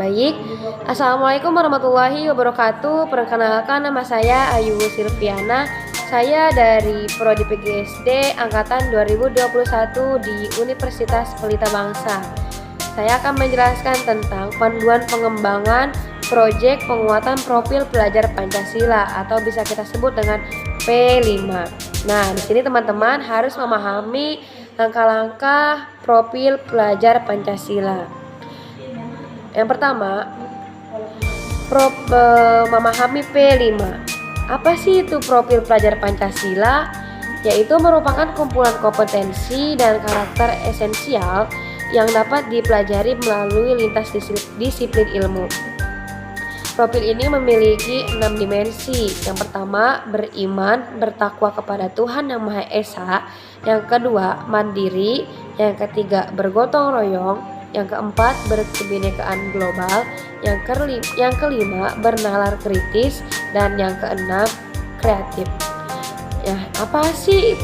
Baik, Assalamualaikum warahmatullahi wabarakatuh. Perkenalkan, nama saya Ayu Silviana. Saya dari Prodi PGSD Angkatan 2021 di Universitas Pelita Bangsa. Saya akan menjelaskan tentang panduan pengembangan proyek penguatan profil pelajar Pancasila atau bisa kita sebut dengan P5. Nah, di sini teman-teman harus memahami langkah-langkah profil pelajar Pancasila. Yang pertama, memahami P5. Apa sih itu profil pelajar Pancasila? Yaitu merupakan kumpulan kompetensi dan karakter esensial yang dapat dipelajari melalui lintas disiplin ilmu. Profil ini memiliki 6 dimensi. Yang pertama, beriman, bertakwa kepada Tuhan Yang Maha Esa. Yang kedua, mandiri. Yang ketiga, bergotong royong. Yang keempat, berkebinekaan global. Yang kelima, bernalar kritis. Dan yang keenam, kreatif. Ya, apa sih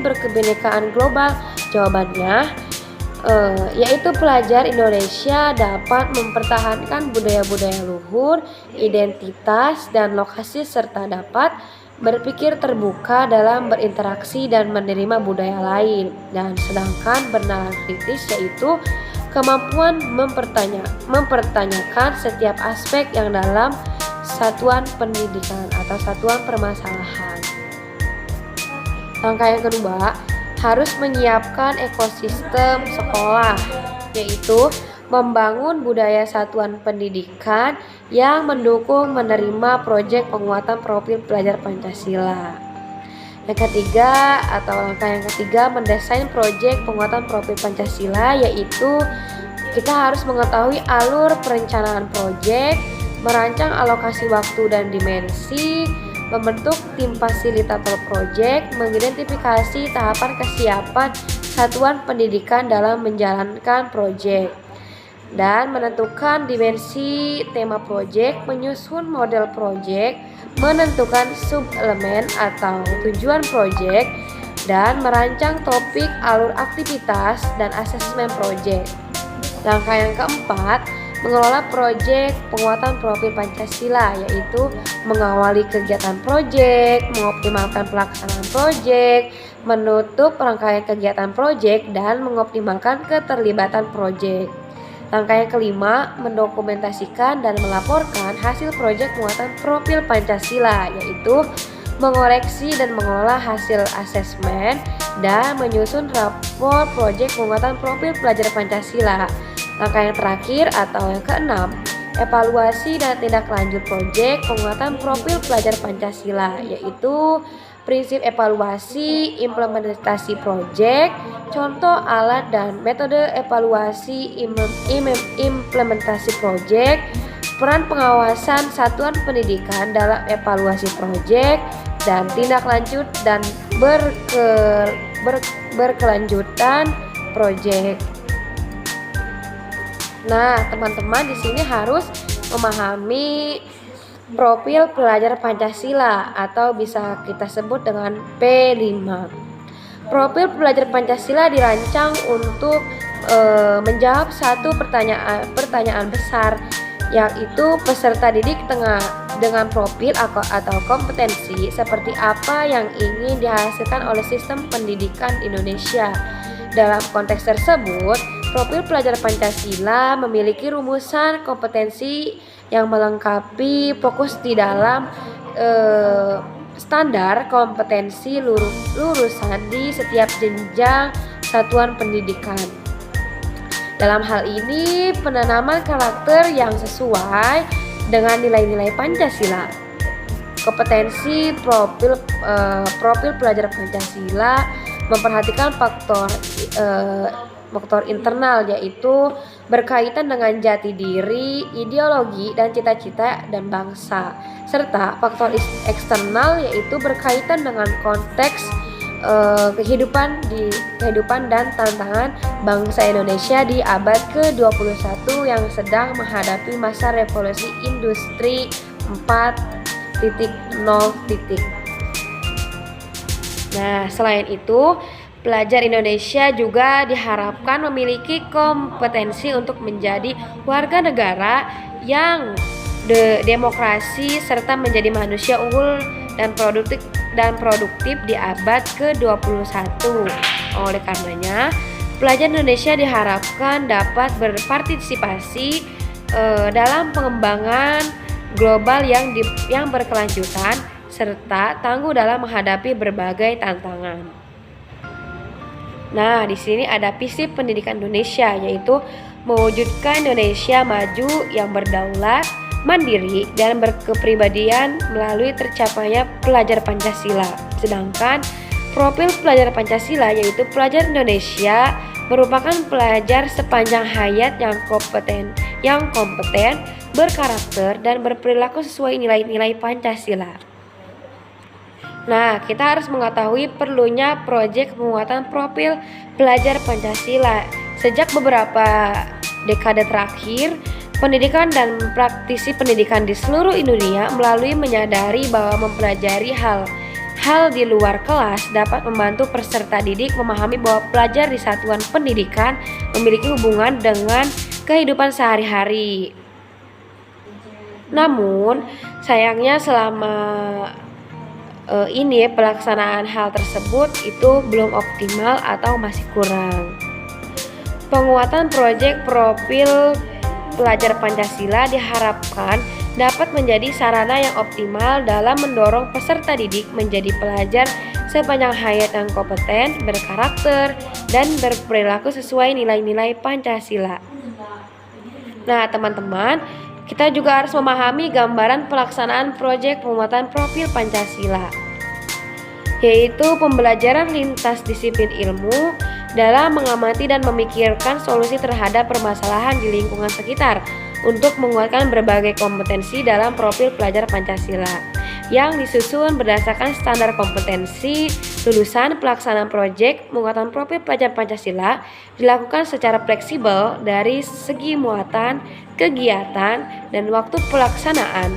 berkebinekaan global? Jawabannya yaitu pelajar Indonesia dapat mempertahankan budaya-budaya luhur, identitas, dan lokasi serta dapat berpikir terbuka dalam berinteraksi dan menerima budaya lain. Dan sedangkan bernalar kritis yaitu kemampuan mempertanyakan setiap aspek yang dalam satuan pendidikan atau satuan permasalahan. Langkah yang kedua, harus menyiapkan ekosistem sekolah, yaitu membangun budaya satuan pendidikan yang mendukung menerima proyek penguatan profil pelajar Pancasila. Langkah yang ketiga, mendesain proyek penguatan profil Pancasila, yaitu kita harus mengetahui alur perencanaan proyek, merancang alokasi waktu dan dimensi, membentuk tim fasilitator proyek, mengidentifikasi tahapan kesiapan satuan pendidikan dalam menjalankan proyek, dan menentukan dimensi tema proyek, menyusun model proyek, menentukan sub-elemen atau tujuan proyek, dan merancang topik, alur aktivitas, dan asesmen proyek. Langkah yang keempat, mengelola proyek penguatan profil Pancasila, yaitu mengawali kegiatan proyek, mengoptimalkan pelaksanaan proyek, menutup rangkaian kegiatan proyek, dan mengoptimalkan keterlibatan proyek. Langkah yang kelima, mendokumentasikan dan melaporkan hasil proyek penguatan profil Pancasila, yaitu mengoreksi dan mengelola hasil asesmen dan menyusun rapor proyek penguatan profil pelajar Pancasila. Langkah yang terakhir atau yang keenam, evaluasi dan tindak lanjut proyek penguatan profil pelajar Pancasila, yaitu prinsip evaluasi, implementasi proyek, contoh alat dan metode evaluasi implementasi proyek, peran pengawasan satuan pendidikan dalam evaluasi proyek, dan tindak lanjut dan berkelanjutan proyek. Nah, teman-teman di sini harus memahami profil pelajar Pancasila atau bisa kita sebut dengan P5. Profil pelajar Pancasila dirancang untuk menjawab satu pertanyaan besar, yaitu peserta didik dengan profil atau kompetensi seperti apa yang ingin dihasilkan oleh sistem pendidikan Indonesia. Dalam konteks tersebut, profil pelajar Pancasila memiliki rumusan kompetensi yang melengkapi fokus di dalam standar kompetensi lulusan di setiap jenjang satuan pendidikan. Dalam hal ini, penanaman karakter yang sesuai dengan nilai-nilai Pancasila. Kompetensi profil pelajar Pancasila memperhatikan faktor internal, yaitu berkaitan dengan jati diri, ideologi, dan cita-cita dan bangsa, serta faktor eksternal yaitu berkaitan dengan konteks kehidupan dan tantangan bangsa Indonesia di abad ke-21 yang sedang menghadapi masa revolusi industri 4.0. Nah, selain itu, Pelajar Indonesia juga diharapkan memiliki kompetensi untuk menjadi warga negara yang demokrasi serta menjadi manusia unggul dan produktif di abad ke-21. Oleh karenanya, pelajar Indonesia diharapkan dapat berpartisipasi dalam pengembangan global yang berkelanjutan serta tangguh dalam menghadapi berbagai tantangan. Nah, di sini ada visi pendidikan Indonesia, yaitu mewujudkan Indonesia maju yang berdaulat, mandiri, dan berkepribadian melalui tercapainya pelajar Pancasila. Sedangkan profil pelajar Pancasila, yaitu pelajar Indonesia, merupakan pelajar sepanjang hayat yang kompeten, berkarakter, dan berperilaku sesuai nilai-nilai Pancasila. Nah, kita harus mengetahui perlunya proyek penguatan profil pelajar Pancasila. Sejak beberapa dekade terakhir, pendidikan dan praktisi pendidikan di seluruh dunia melalui menyadari bahwa mempelajari hal di luar kelas dapat membantu peserta didik memahami bahwa pelajar di satuan pendidikan memiliki hubungan dengan kehidupan sehari-hari. Namun, sayangnya selama ini pelaksanaan hal tersebut itu belum optimal atau masih kurang. Penguatan proyek profil pelajar Pancasila diharapkan dapat menjadi sarana yang optimal dalam mendorong peserta didik menjadi pelajar sepanjang hayat yang kompeten, berkarakter, dan berperilaku sesuai nilai-nilai Pancasila. Nah, teman-teman, kita juga harus memahami gambaran pelaksanaan proyek penguatan profil Pancasila, yaitu pembelajaran lintas disiplin ilmu dalam mengamati dan memikirkan solusi terhadap permasalahan di lingkungan sekitar untuk menguatkan berbagai kompetensi dalam profil pelajar Pancasila yang disusun berdasarkan standar kompetensi lulusan. Pelaksanaan proyek penguatan profil pelajar Pancasila dilakukan secara fleksibel dari segi muatan, kegiatan, dan waktu pelaksanaan.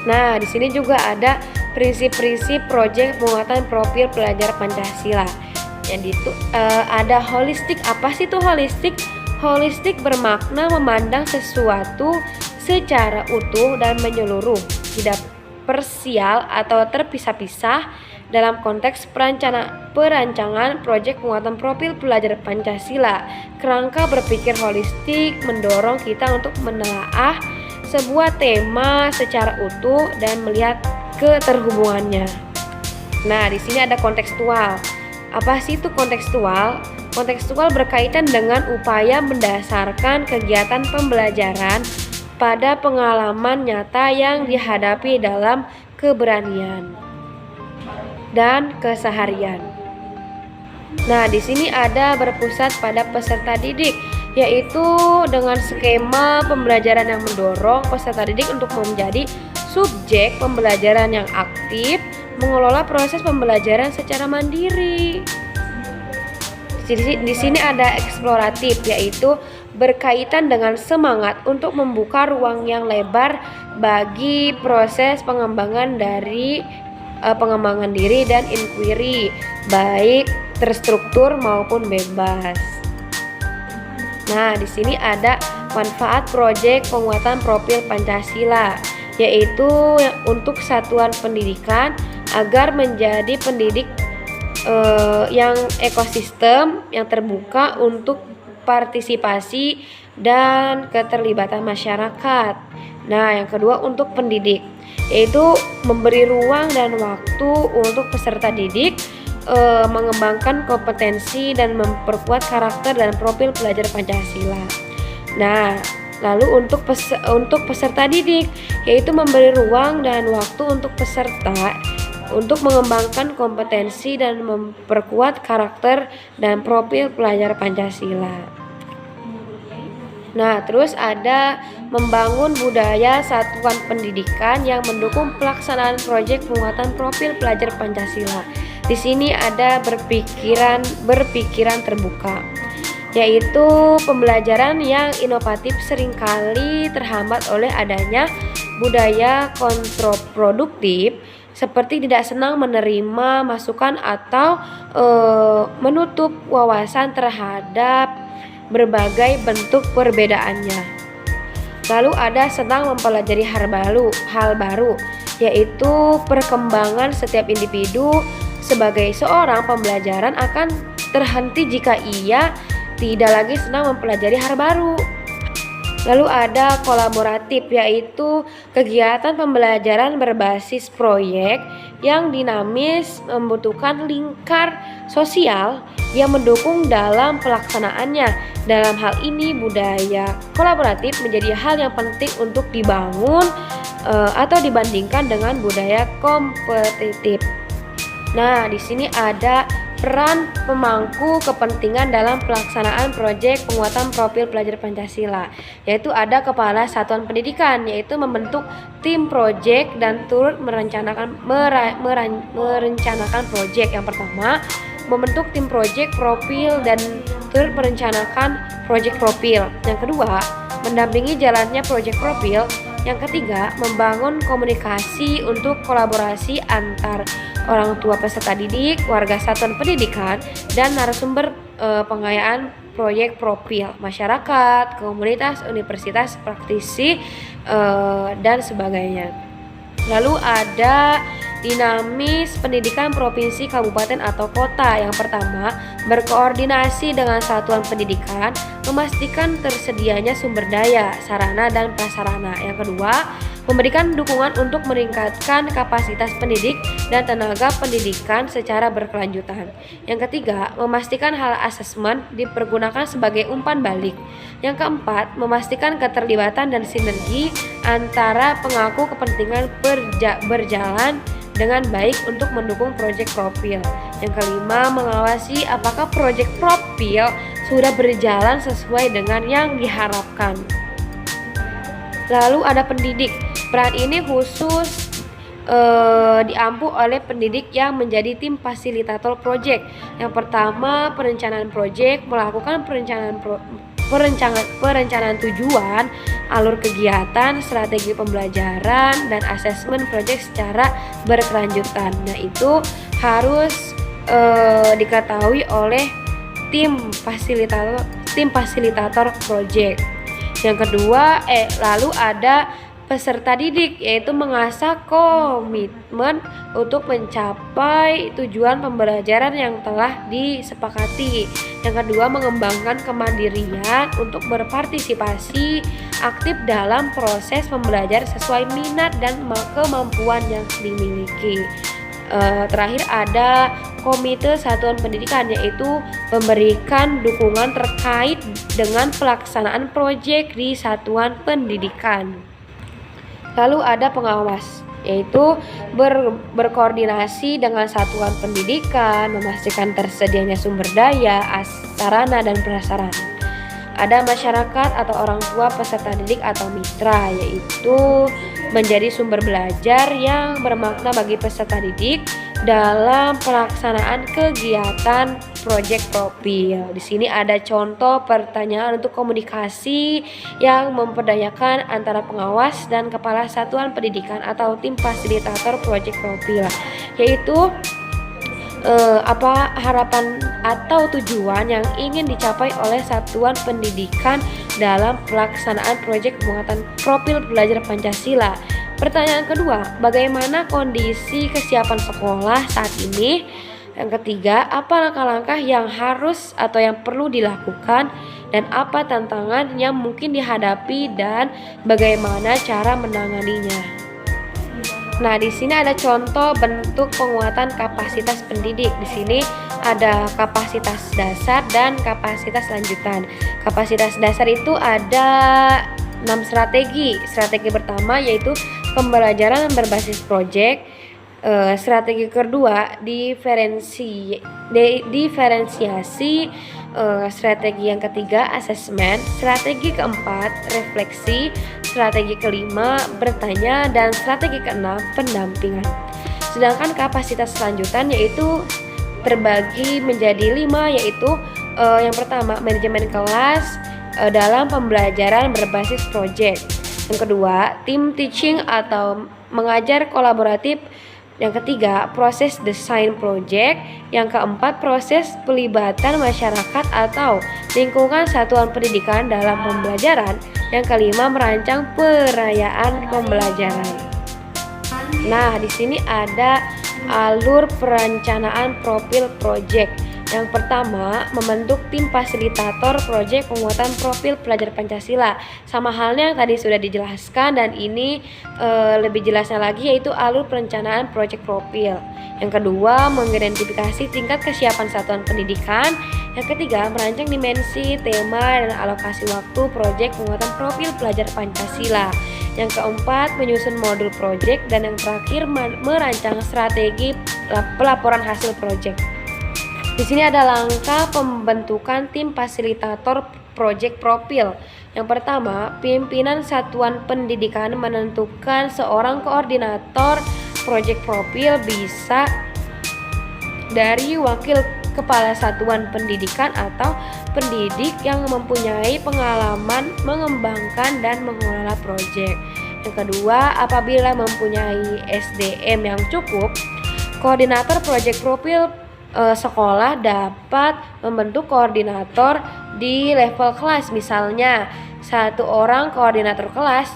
Nah, di sini juga ada prinsip-prinsip proyek penguatan profil pelajar Pancasila. Jadi itu ada holistik. Apa sih itu holistik? Holistik bermakna memandang sesuatu secara utuh dan menyeluruh, tidak parsial atau terpisah-pisah. Dalam konteks perancangan proyek penguatan profil pelajar Pancasila, kerangka berpikir holistik mendorong kita untuk menelaah sebuah tema secara utuh dan melihat keterhubungannya. Nah, di sini ada kontekstual. Apa sih itu kontekstual? Kontekstual berkaitan dengan upaya mendasarkan kegiatan pembelajaran pada pengalaman nyata yang dihadapi dalam keberanian dan keseharian. Nah, di sini ada berpusat pada peserta didik, yaitu dengan skema pembelajaran yang mendorong peserta didik untuk menjadi subjek pembelajaran yang aktif, mengelola proses pembelajaran secara mandiri. Di sini ada eksploratif, yaitu berkaitan dengan semangat untuk membuka ruang yang lebar bagi proses pengembangan diri dan inquiry, baik terstruktur maupun bebas. Nah, di sini ada manfaat proyek penguatan profil Pancasila, yaitu untuk satuan pendidikan agar menjadi pendidik yang ekosistem yang terbuka untuk partisipasi dan keterlibatan masyarakat. Nah, yang kedua untuk pendidik, yaitu memberi ruang dan waktu untuk peserta didik mengembangkan kompetensi dan memperkuat karakter dan profil pelajar Pancasila. Nah, lalu untuk peserta didik, yaitu memberi ruang dan waktu untuk peserta untuk mengembangkan kompetensi dan memperkuat karakter dan profil pelajar Pancasila. Nah, terus ada membangun budaya satuan pendidikan yang mendukung pelaksanaan proyek penguatan profil pelajar Pancasila. Di sini ada berpikiran terbuka. yaitu pembelajaran yang inovatif seringkali terhambat oleh adanya budaya kontraproduktif seperti tidak senang menerima masukan atau menutup wawasan terhadap berbagai bentuk perbedaannya. Lalu ada senang mempelajari hal baru, yaitu perkembangan setiap individu sebagai seorang pembelajaran akan terhenti jika ia tidak lagi senang mempelajari hal baru. Lalu ada kolaboratif, yaitu kegiatan pembelajaran berbasis proyek yang dinamis membutuhkan lingkar sosial yang mendukung dalam pelaksanaannya. Dalam hal ini budaya kolaboratif menjadi hal yang penting untuk dibangun atau dibandingkan dengan budaya kompetitif. Nah, di sini ada peran pemangku kepentingan dalam pelaksanaan proyek penguatan profil pelajar Pancasila, yaitu ada kepala satuan pendidikan, yaitu membentuk tim proyek dan turut merencanakan proyek. Yang pertama, membentuk tim proyek profil dan turut merencanakan proyek profil. Yang kedua, mendampingi jalannya proyek profil. Yang ketiga, membangun komunikasi untuk kolaborasi antar orang tua peserta didik, warga satuan pendidikan, dan narasumber pengayaan proyek profil, masyarakat, komunitas, universitas, praktisi, dan sebagainya. Lalu ada dinamis pendidikan provinsi, kabupaten, atau kota. Yang pertama, berkoordinasi dengan satuan pendidikan, memastikan tersedianya sumber daya, sarana, dan prasarana. Yang kedua, memberikan dukungan untuk meningkatkan kapasitas pendidik dan tenaga pendidikan secara berkelanjutan. Yang ketiga, memastikan hal asesmen dipergunakan sebagai umpan balik. Yang keempat, memastikan keterlibatan dan sinergi antara pemangku kepentingan berjalan dengan baik untuk mendukung proyek profil. Yang kelima, mengawasi apakah proyek profil sudah berjalan sesuai dengan yang diharapkan. Lalu ada pendidik. Peran ini khusus diampu oleh pendidik yang menjadi tim fasilitator proyek. Yang pertama, perencanaan proyek, melakukan perencanaan tujuan, alur kegiatan, strategi pembelajaran, dan asesmen proyek secara berkelanjutan. Nah, itu harus diketahui oleh tim fasilitator proyek. Yang kedua, lalu ada peserta didik, yaitu mengasah komitmen untuk mencapai tujuan pembelajaran yang telah disepakati. Yang kedua, mengembangkan kemandirian untuk berpartisipasi aktif dalam proses pembelajaran sesuai minat dan kemampuan yang dimiliki. Terakhir ada komite satuan pendidikan, yaitu memberikan dukungan terkait dengan pelaksanaan proyek di satuan pendidikan. Lalu ada pengawas, yaitu berkoordinasi dengan satuan pendidikan, memastikan tersedianya sumber daya, sarana, dan prasarana. Ada masyarakat atau orang tua peserta didik atau mitra, yaitu menjadi sumber belajar yang bermakna bagi peserta didik dalam pelaksanaan kegiatan proyek profil. Di sini ada contoh pertanyaan untuk komunikasi yang memperdayakan antara pengawas dan kepala satuan pendidikan atau tim fasilitator proyek profil, yaitu apa harapan atau tujuan yang ingin dicapai oleh satuan pendidikan dalam pelaksanaan proyek penguatan profil pelajar Pancasila. Pertanyaan kedua, bagaimana kondisi kesiapan sekolah saat ini? Yang ketiga, apa langkah-langkah yang harus atau yang perlu dilakukan dan apa tantangan yang mungkin dihadapi dan bagaimana cara menanganinya? Nah, di sini ada contoh bentuk penguatan kapasitas pendidik. Di sini ada kapasitas dasar dan kapasitas lanjutan. Kapasitas dasar itu ada 6 strategi. Strategi pertama yaitu pembelajaran berbasis proyek. Strategi kedua diferensiasi. Strategi yang ketiga asesmen. Strategi keempat refleksi. Strategi kelima bertanya, dan strategi keenam pendampingan. Sedangkan kapasitas lanjutan yaitu terbagi menjadi 5, yaitu Yang pertama, manajemen kelas dalam pembelajaran berbasis project. Yang kedua, tim teaching atau mengajar kolaboratif. Yang ketiga, proses desain project. Yang keempat, proses pelibatan masyarakat atau lingkungan satuan pendidikan dalam pembelajaran. Yang kelima, merancang perayaan pembelajaran. Nah, di sini ada alur perencanaan profil project. Yang pertama, membentuk tim fasilitator proyek penguatan profil pelajar Pancasila. Sama halnya yang tadi sudah dijelaskan, dan ini lebih jelasnya lagi, yaitu alur perencanaan proyek profil. Yang kedua, mengidentifikasi tingkat kesiapan satuan pendidikan. Yang ketiga, merancang dimensi, tema, dan alokasi waktu proyek penguatan profil pelajar Pancasila. Yang keempat, menyusun modul proyek. Dan yang terakhir, merancang strategi pelaporan hasil proyek. Di sini ada langkah pembentukan tim fasilitator proyek profil. Yang pertama, pimpinan satuan pendidikan menentukan seorang koordinator proyek profil, bisa dari wakil kepala satuan pendidikan atau pendidik yang mempunyai pengalaman mengembangkan dan mengelola proyek. Yang kedua, apabila mempunyai SDM yang cukup, koordinator proyek profil sekolah dapat membentuk koordinator di level kelas, misalnya 1 orang koordinator kelas,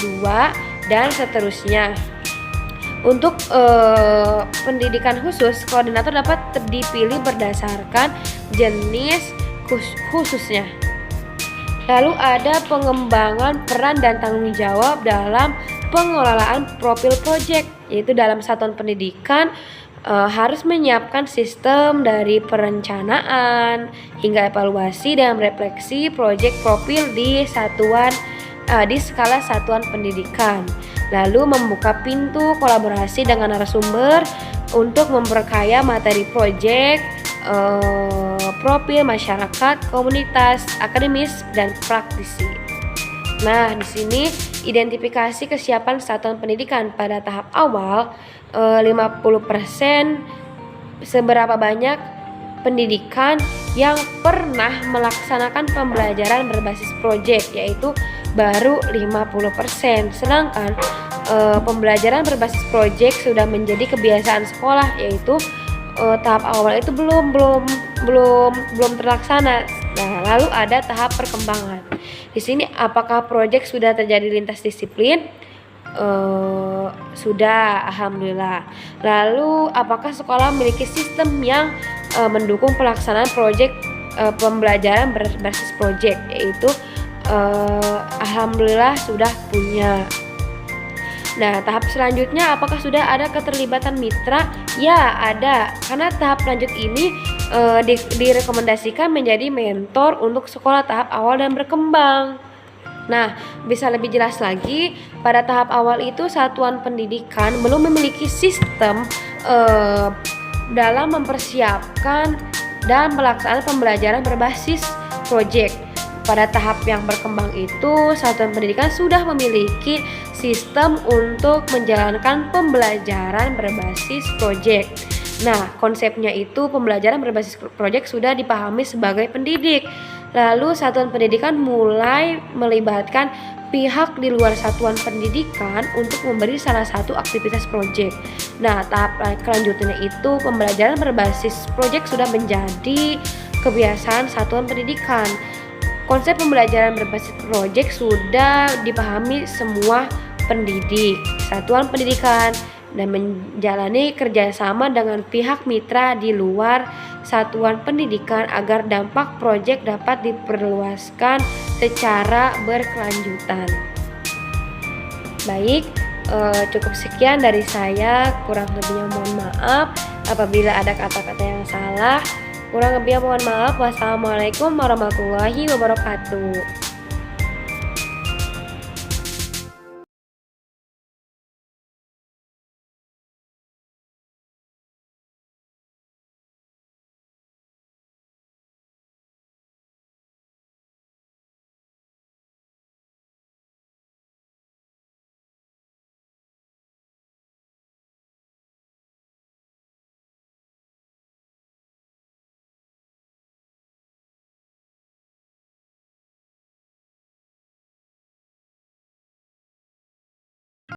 2, dan seterusnya. Untuk pendidikan khusus, koordinator dapat dipilih berdasarkan jenis khususnya. Lalu ada pengembangan peran dan tanggung jawab dalam pengelolaan profil project, yaitu dalam satuan pendidikan harus menyiapkan sistem dari perencanaan hingga evaluasi dan refleksi proyek profil di skala satuan pendidikan. Lalu membuka pintu kolaborasi dengan narasumber untuk memperkaya materi proyek profil masyarakat, komunitas, akademis, dan praktisi. Nah, di sini identifikasi kesiapan satuan pendidikan pada tahap awal, 50% seberapa banyak pendidikan yang pernah melaksanakan pembelajaran berbasis proyek, yaitu baru 50%. Sedangkan pembelajaran berbasis proyek sudah menjadi kebiasaan sekolah, yaitu tahap awal itu belum terlaksana. Nah, lalu ada tahap perkembangan. Di sini apakah proyek sudah terjadi lintas disiplin? Sudah, alhamdulillah. Lalu apakah sekolah memiliki sistem yang mendukung pelaksanaan proyek pembelajaran berbasis proyek, yaitu alhamdulillah sudah punya. Nah, tahap selanjutnya, apakah sudah ada keterlibatan mitra? Ya, ada. Karena tahap lanjut ini direkomendasikan menjadi mentor untuk sekolah tahap awal dan berkembang. Nah, bisa lebih jelas lagi, pada tahap awal itu satuan pendidikan belum memiliki sistem dalam mempersiapkan dan pelaksanaan pembelajaran berbasis proyek. Pada tahap yang berkembang itu, satuan pendidikan sudah memiliki sistem untuk menjalankan pembelajaran berbasis proyek. Nah, konsepnya itu pembelajaran berbasis proyek sudah dipahami sebagai pendidik. Lalu satuan pendidikan mulai melibatkan pihak di luar satuan pendidikan untuk memberi salah satu aktivitas proyek. Nah, tahap kelanjutannya itu pembelajaran berbasis proyek sudah menjadi kebiasaan satuan pendidikan. Konsep pembelajaran berbasis proyek sudah dipahami semua pendidik, satuan pendidikan, dan menjalani kerjasama dengan pihak mitra di luar satuan pendidikan agar dampak proyek dapat diperluaskan secara berkelanjutan. Baik, cukup sekian dari saya, kurang lebihnya mohon maaf apabila ada kata-kata yang salah. Kurang lebihnya mohon maaf. Wassalamualaikum warahmatullahi wabarakatuh.